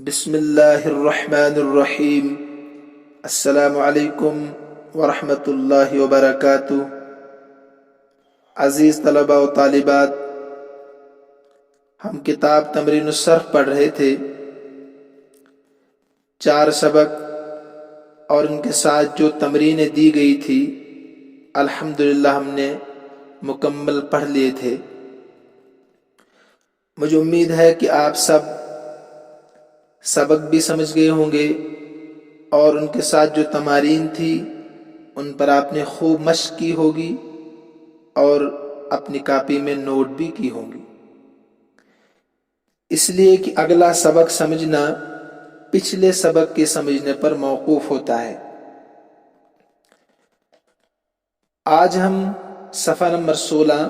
بسم اللہ الرحمن الرحیم۔ السلام علیکم ورحمۃ اللہ وبرکاتہ۔ عزیز طلباء و طالبات، ہم کتاب تمرین الصرف پڑھ رہے تھے۔ 4 سبق اور ان کے ساتھ جو تمرینیں دی گئی تھی الحمدللہ ہم نے مکمل پڑھ لیے تھے۔ مجھے امید ہے کہ آپ سب سبق بھی سمجھ گئے ہوں گے اور ان کے ساتھ جو تمارین تھی ان پر آپ نے خوب مشق کی ہوگی اور اپنی کاپی میں نوٹ بھی کی ہوں گی، اس لیے کہ اگلا سبق سمجھنا پچھلے سبق کے سمجھنے پر موقوف ہوتا ہے۔ آج ہم صفحہ نمبر 16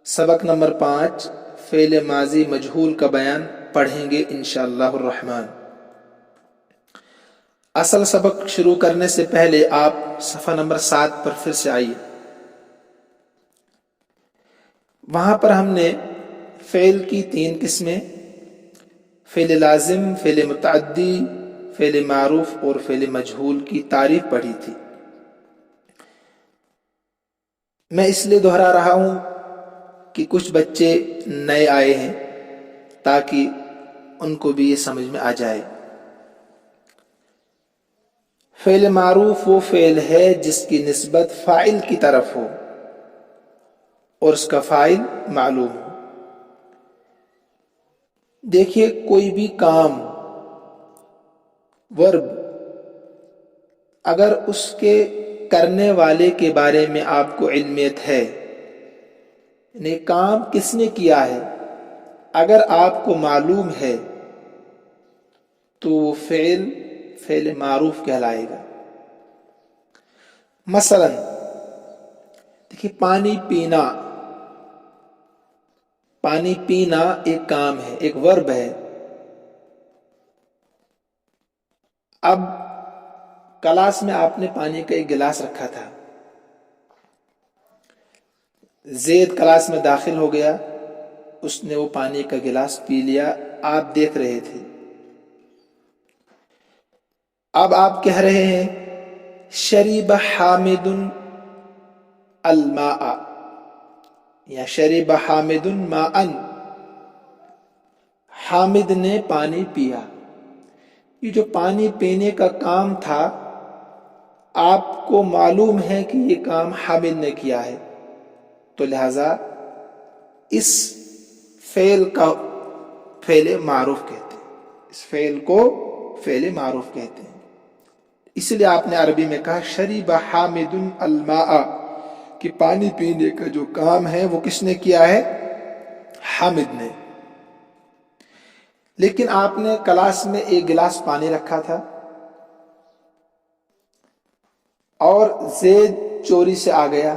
سبق نمبر 5 فعل ماضی مجہول کا بیان پڑھیں گے انشاءاللہ الرحمن۔ اصل سبق شروع کرنے سے پہلے آپ صفحہ نمبر 7 پر پھر سے آئیے۔ وہاں پر ہم نے فعل کی 3 قسمیں، فعل لازم، فعل متعدی، فعل معروف اور فعل مجہول کی تعریف پڑھی تھی۔ میں اس لیے دہرا رہا ہوں کہ کچھ بچے نئے آئے ہیں تاکہ ان کو بھی یہ سمجھ میں آ جائے۔ فعل معروف وہ فعل ہے جس کی نسبت فاعل کی طرف ہو اور اس کا فاعل معلوم ہو۔ دیکھیے، کوئی بھی کام، ورب، اگر اس کے کرنے والے کے بارے میں آپ کو علمیت ہے، یعنی کام کس نے کیا ہے، اگر آپ کو معلوم ہے تو وہ فعل معروف کہلائے گا۔ مثلا دیکھیے، پانی پینا ایک کام ہے، ایک ورب ہے۔ اب کلاس میں آپ نے پانی کا ایک گلاس رکھا تھا، زید کلاس میں داخل ہو گیا، اس نے وہ پانی کا گلاس پی لیا، آپ دیکھ رہے تھے۔ اب آپ کہہ رہے ہیں شریب حامد الماء یا شریب حامد ماء، حامد نے پانی پیا۔ یہ جو پانی پینے کا کام تھا، آپ کو معلوم ہے کہ یہ کام حامد نے کیا ہے، تو لہذا اس فعل کا فعل معروف کہتے ہیں، اس فعل کو فعل معروف کہتے ہیں۔ اس لیے آپ نے عربی میں کہا شریب حامد الماء، کہ پانی پینے کا جو کام ہے وہ کس نے کیا ہے؟ حامد نے۔ لیکن آپ نے کلاس میں ایک گلاس پانی رکھا تھا اور زید چوری سے آ گیا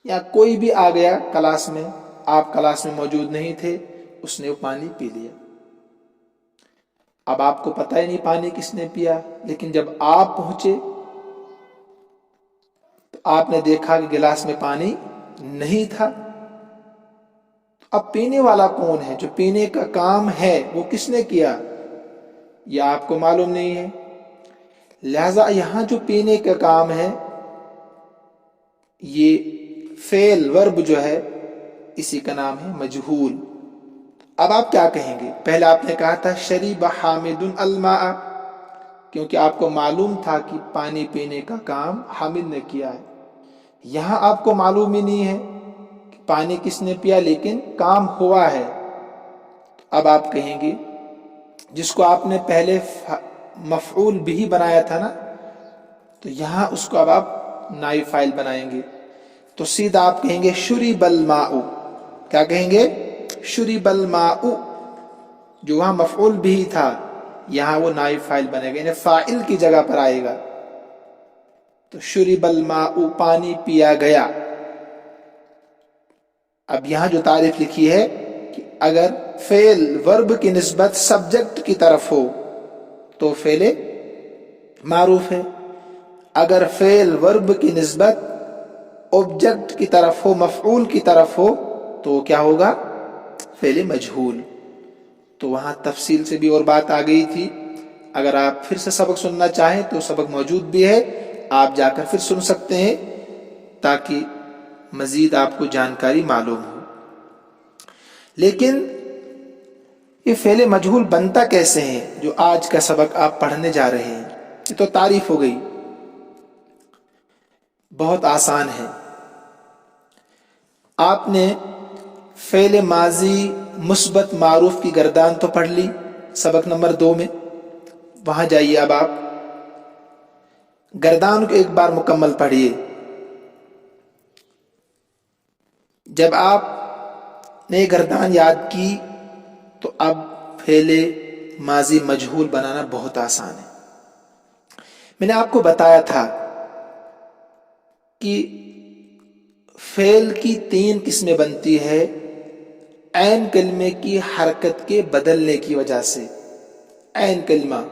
یا کوئی بھی آ گیا کلاس میں، آپ کلاس میں موجود نہیں تھے، اس نے وہ پانی پی لیا۔ اب آپ کو پتہ ہی نہیں پانی کس نے پیا، لیکن جب آپ پہنچے تو آپ نے دیکھا کہ گلاس میں پانی نہیں تھا۔ اب پینے والا کون ہے؟ جو پینے کا کام ہے وہ کس نے کیا، یہ آپ کو معلوم نہیں ہے۔ لہذا یہاں جو پینے کا کام ہے، یہ فعل ورب جو ہے اسی کا نام ہے مجہول۔ اب آپ کیا کہیں گے؟ پہلے آپ نے کہا تھا شریب حامد الماء، کیونکہ آپ کو معلوم تھا کہ پانی پینے کا کام حامد نے کیا ہے۔ یہاں آپ کو معلوم ہی نہیں ہے کہ پانی کس نے پیا، لیکن کام ہوا ہے۔ اب آپ کہیں گے، جس کو آپ نے پہلے مفعول بھی بنایا تھا نا، تو یہاں اس کو اب آپ نائب فاعل بنائیں گے، تو سیدھا آپ کہیں گے شرب الماء۔ کیا کہیں گے؟ شرب الماء۔ جو وہاں مفعول بھی تھا یہاں وہ نائب فاعل بنے گا، یعنی فاعل کی جگہ پر آئے گا۔ تو شرب الماء، پانی پیا گیا۔ اب یہاں جو تعریف لکھی ہے کہ اگر فعل ورب کی نسبت سبجیکٹ کی طرف ہو تو فعل معروف ہے، اگر فعل ورب کی نسبت آبجیکٹ کی طرف ہو، مفعول کی طرف ہو، تو کیا ہوگا؟ فعل مجہول۔ تو وہاں تفصیل سے بھی اور بات آ گئی تھی. اگر آپ پھر سے سبق سننا چاہیں تو سبق موجود بھی ہے، آپ جا کر پھر سن سکتے ہیں تاکہ مزید آپ کو جانکاری معلوم ہو. لیکن یہ فعل مجہول بنتا کیسے ہیں جو آج کا سبق آپ پڑھنے جا رہے ہیں؟ یہ تو تعریف ہو گئی، بہت آسان ہے. آپ نے فعل ماضی مثبت معروف کی گردان تو پڑھ لی سبق نمبر 2 میں. وہاں جائیے، اب آپ گردان کو ایک بار مکمل پڑھیے. جب آپ نے گردان یاد کی تو اب فعل ماضی مجہول بنانا بہت آسان ہے. میں نے آپ کو بتایا تھا کہ فعل کی 3 قسمیں بنتی ہے عین کلمے کی حرکت کے بدلنے کی وجہ سے. عین کلمہ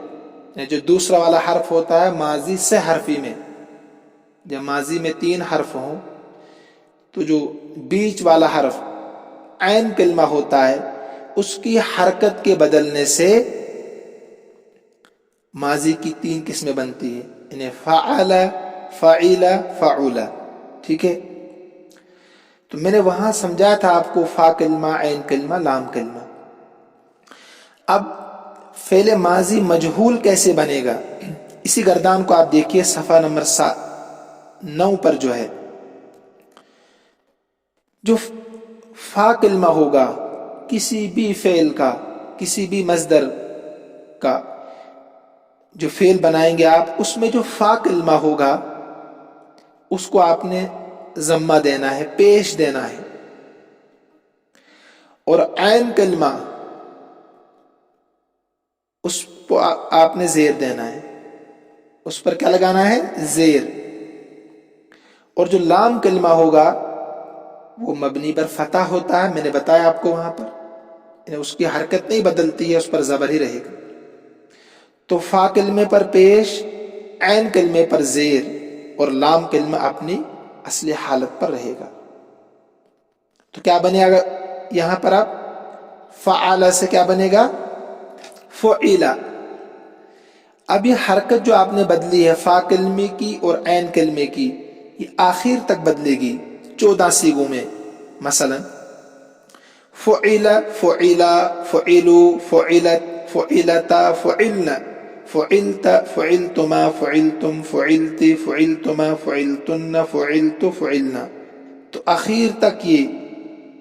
جو دوسرا والا حرف ہوتا ہے ماضی سے حرفی میں، جب ماضی میں 3 حرف ہوں تو جو بیچ والا حرف عین کلمہ ہوتا ہے اس کی حرکت کے بدلنے سے ماضی کی 3 قسمیں بنتی ہے، یعنی فعل، فعل، فعول. ٹھیک ہے؟ تو میں نے وہاں سمجھایا تھا آپ کو فا کلمہ، عین کلمہ، لام کلمہ. اب فعل ماضی مجہول کیسے بنے گا؟ اسی گردان کو آپ دیکھیے صفحہ نمبر 9 پر جو ہے، جو فا کلمہ ہوگا کسی بھی فعل کا، کسی بھی مصدر کا جو فعل بنائیں گے آپ، اس میں جو فا کلمہ ہوگا اس کو آپ نے ضمہ دینا ہے، پیش دینا ہے. اور عین کلمہ اس کو آپ نے زیر دینا ہے، اس پر کیا لگانا ہے؟ زیر. اور جو لام کلمہ ہوگا وہ مبنی پر فتح ہوتا ہے، میں نے بتایا آپ کو وہاں پر، یعنی اس کی حرکت نہیں بدلتی ہے، اس پر زبر ہی رہے گا. تو فا کلمے پر پیش، عین کلمے پر زیر، اور لام کلمہ اپنی اصلی حالت پر رہے گا. تو کیا بنے گا یہاں پر؟ اب فعل سے کیا بنے گا؟ فعیلا. اب یہ حرکت جو آپ نے بدلی ہے فا کلمے کی اور عین کلمے کی، یہ آخر تک بدلے گی 14 صیغوں میں. مثلا فعل، فعلا، فعلو، فعلت، فعلتا، فعلنا، فعلت، فعلتما، فعلتم، فعلت، فعلتما، فعلتن، فعلت، فعلنا. تو آخر تک یہ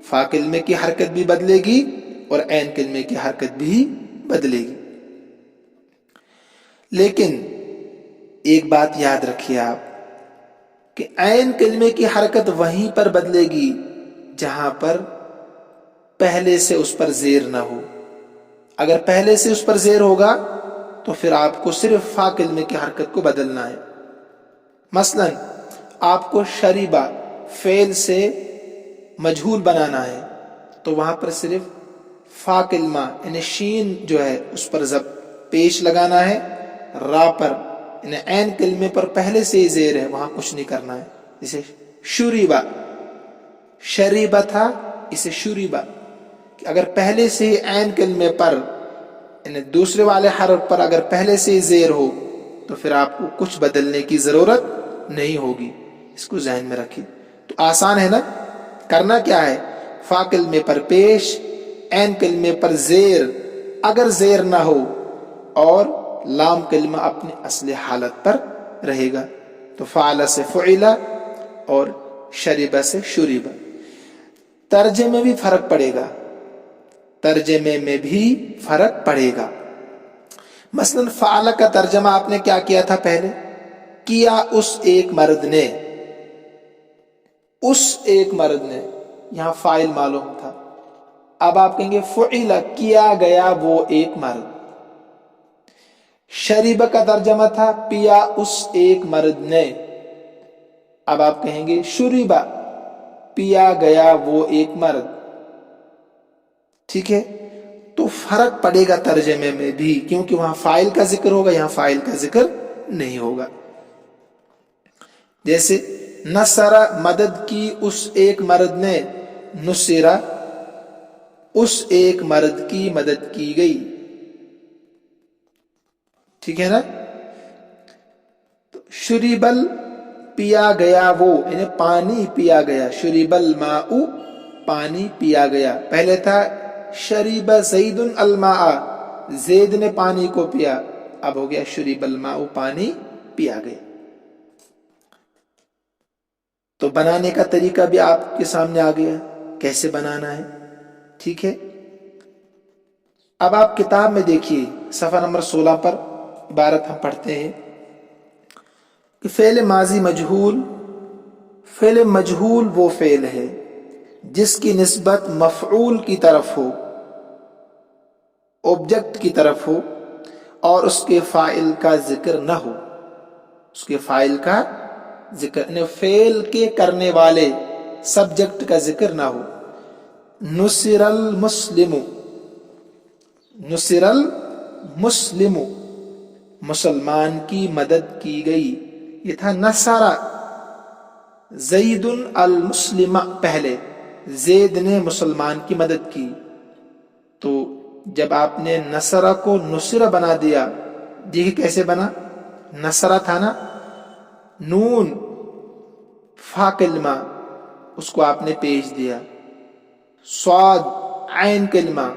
فا کلمے کی حرکت بھی بدلے گی اور عین کلمے کی حرکت بھی بدلے گی. لیکن ایک بات یاد رکھیے آپ کہ عین کلمے کی حرکت وہیں پر بدلے گی جہاں پر پہلے سے اس پر زیر نہ ہو. اگر پہلے سے اس پر زیر ہوگا تو پھر آپ کو صرف فا کلمے کی حرکت کو بدلنا ہے. مثلا آپ کو شریبہ فعل سے مجہول بنانا ہے تو وہاں پر صرف فا کلمہ یعنی شین جو ہے اس پر پیش لگانا ہے. را پر یعنی عین کلمے پر پہلے سے ہی زیر ہے، وہاں کچھ نہیں کرنا ہے. جیسے شریبہ، شریبہ تھا، اسے شریبہ، کہ اگر پہلے سے ہی عین کلمے پر یعنی دوسرے والے حرف پر اگر پہلے سے ہی زیر ہو تو پھر آپ کو کچھ بدلنے کی ضرورت نہیں ہوگی. اس کو ذہن میں رکھیے. تو آسان ہے نا؟ کرنا کیا ہے؟ فا کلمے پر پیش، عین کلمے پر زیر اگر زیر نہ ہو، اور لام کلمہ اپنی اصلی حالت پر رہے گا. تو فعل سے فعلا اور شریبہ سے شریبہ. ترجمے میں بھی فرق پڑے گا، ترجمے میں بھی فرق پڑے گا. مثلا فعل کا ترجمہ آپ نے کیا کیا تھا؟ پہلے کیا اس ایک مرد نے، اس ایک مرد نے، یہاں فاعل معلوم تھا. اب آپ کہیں گے فعل، کیا گیا وہ ایک مرد. شریبہ کا ترجمہ تھا پیا اس ایک مرد نے. اب آپ کہیں گے شریبہ، پیا گیا وہ ایک مرد. ٹھیک ہے؟ تو فرق پڑے گا ترجمے میں بھی، کیونکہ وہاں فاعل کا ذکر ہوگا، یہاں فاعل کا ذکر نہیں ہوگا. جیسے نصر، مدد کی اس ایک مرد نے. نصرہ اس ایک مرد کی مدد کی گئی. ٹھیک ہے نا. شریبل پیا گیا وہ، یعنی پانی پیا گیا. شریب الماء پانی پیا گیا. پہلے تھا شریب زید الماء، زید نے پانی کو پیا. اب ہو گیا شریب الماء پانی پیا گیا. تو بنانے کا طریقہ بھی آپ کے سامنے آ گیا کیسے بنانا ہے. ٹھیک ہے. اب آپ کتاب میں دیکھیے صفحہ نمبر 16 پر عبارت ہم پڑھتے ہیں کہ فعل ماضی مجہول، فعل مجہول وہ فعل ہے جس کی نسبت مفعول کی طرف ہو، آبجیکٹ کی طرف ہو، اور اس کے فاعل کا ذکر نہ ہو. اس کے فاعل کا ذکر، یعنی فعل کے کرنے والے سبجیکٹ کا ذکر نہ ہو. نصر المسلم، نصر المسلم، مسلمان کی مدد کی گئی. یہ تھا نصر زید المسلم، پہلے زید نے مسلمان کی مدد کی. تو جب آپ نے نصرہ کو نصرہ بنا دیا، دیکھیے کیسے بنا. نصرہ تھا نا، نون فا کلمہ، اس کو آپ نے پیش دیا. صاد عین کلمہ،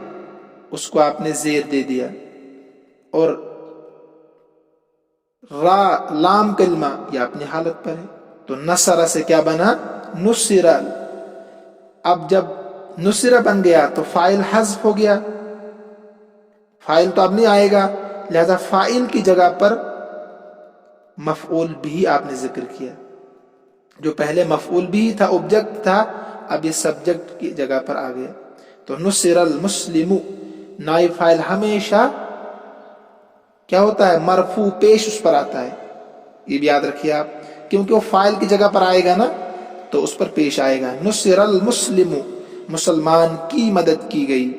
اس کو آپ نے زیر دے دیا. اور را لام کلمہ، یہ اپنی حالت پر ہے. تو نصرہ سے کیا بنا؟ نصرہ. اب جب نصرہ بن گیا تو فاعل حذف ہو گیا، فاعل تو اب نہیں آئے گا، لہذا فاعل کی جگہ پر مفعول بھی آپ نے ذکر کیا. جو پہلے مفعول بھی تھا، آبجیکٹ تھا، اب یہ سبجیکٹ کی جگہ پر آ گیا. تو نصر المسلم، نائب فاعل ہمیشہ کیا ہوتا ہے؟ مرفوع، پیش اس پر آتا ہے. یہ بھی یاد رکھیے آپ، کیونکہ وہ فاعل کی جگہ پر آئے گا نا تو اس پر پیش آئے گا. نصر المسلم، مسلمان کی مدد کی گئی.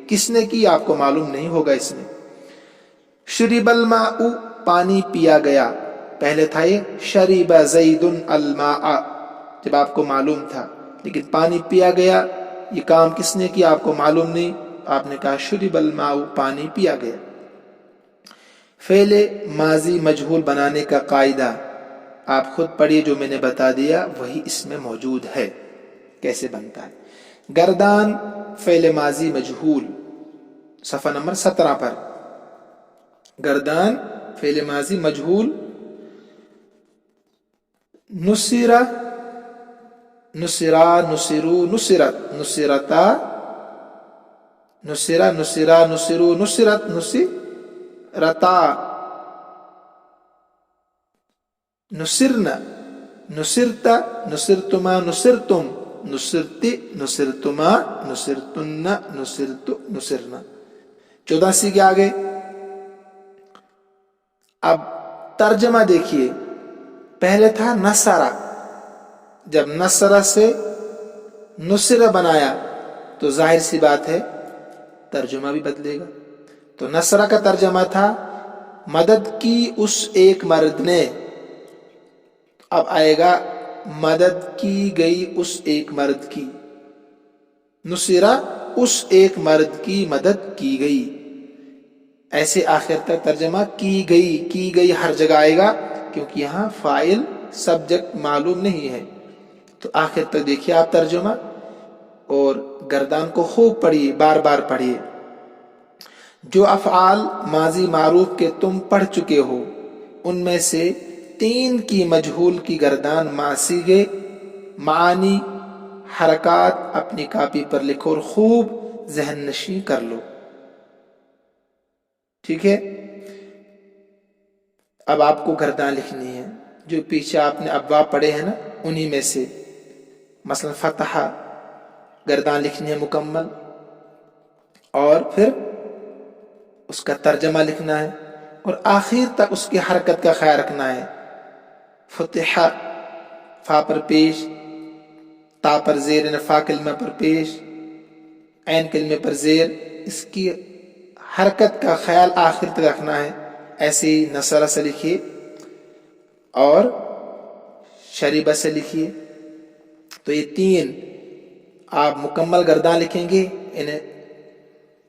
کس نے کی آپ کو معلوم نہیں ہوگا اس میں. شرب الماء پانی پیا گیا. پہلے تھا یہ شریب زید الماء، جب آپ کو معلوم تھا. لیکن پانی پیا گیا، یہ کام کس نے کیا آپ کو معلوم نہیں، آپ نے کہا شرب الماء پانی پیا گیا. فعل ماضی مجہول بنانے کا قاعدہ آپ خود پڑھیے، جو میں نے بتا دیا وہی اس میں موجود ہے کیسے بنتا ہے. گردان فعل ماضی مجہول، صفحہ نمبر 17 پر. گردان فعل ماضی مجہول. نصرہ، نصرا، نصرو، نصرت، نصرتا، نصرہ، نصرا، نصرو، نصرت، نصرتا، نصرنا، نصرتا، نصرتما، نصرتم، نصرتی، نصرتما، نصرتن، نصرت، نصرنا. 14 سی کے آگے. اب ترجمہ دیکھیے، پہلے تھا نصرہ، جب نصرہ سے نصرہ بنایا تو ظاہر سی بات ہے ترجمہ بھی بدلے گا. تو نصرہ کا ترجمہ تھا مدد کی اس ایک مرد نے. اب آئے گا مدد کی گئی اس ایک مرد کی. نصرہ اس ایک مرد کی مدد کی گئی. ایسے آخر تک ترجمہ کی گئی ہر جگہ آئے گا، کیونکہ یہاں فاعل سبجیکٹ معلوم نہیں ہے. تو آخر تک دیکھیے آپ ترجمہ، اور گردان کو خوب پڑھیے، بار بار پڑھیے. جو افعال ماضی معروف کے تم پڑھ چکے ہو ان میں سے 3 کی مجہول کی گردان ماسیغے، معانی، حرکات اپنی کاپی پر لکھو اور خوب ذہن نشین کر لو. ٹھیک ہے. اب آپ کو گردان لکھنی ہے جو پیچھے آپ نے ابواب پڑھے ہیں نا، انہی میں سے. مثلا فتح گردان لکھنی ہے مکمل، اور پھر اس کا ترجمہ لکھنا ہے، اور آخر تک اس کی حرکت کا خیال رکھنا ہے. فتح فا پر پیش، تا پر زیر، یعنی فا کلمہ پر پیش، عین کلمے پر زیر، اس کی حرکت کا خیال آخر تک رکھنا ہے. ایسے ہی نصرہ سے لکھیے اور شریبہ سے لکھیے. تو یہ 3 آپ مکمل گردان لکھیں گے، یعنی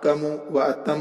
احکم و اتم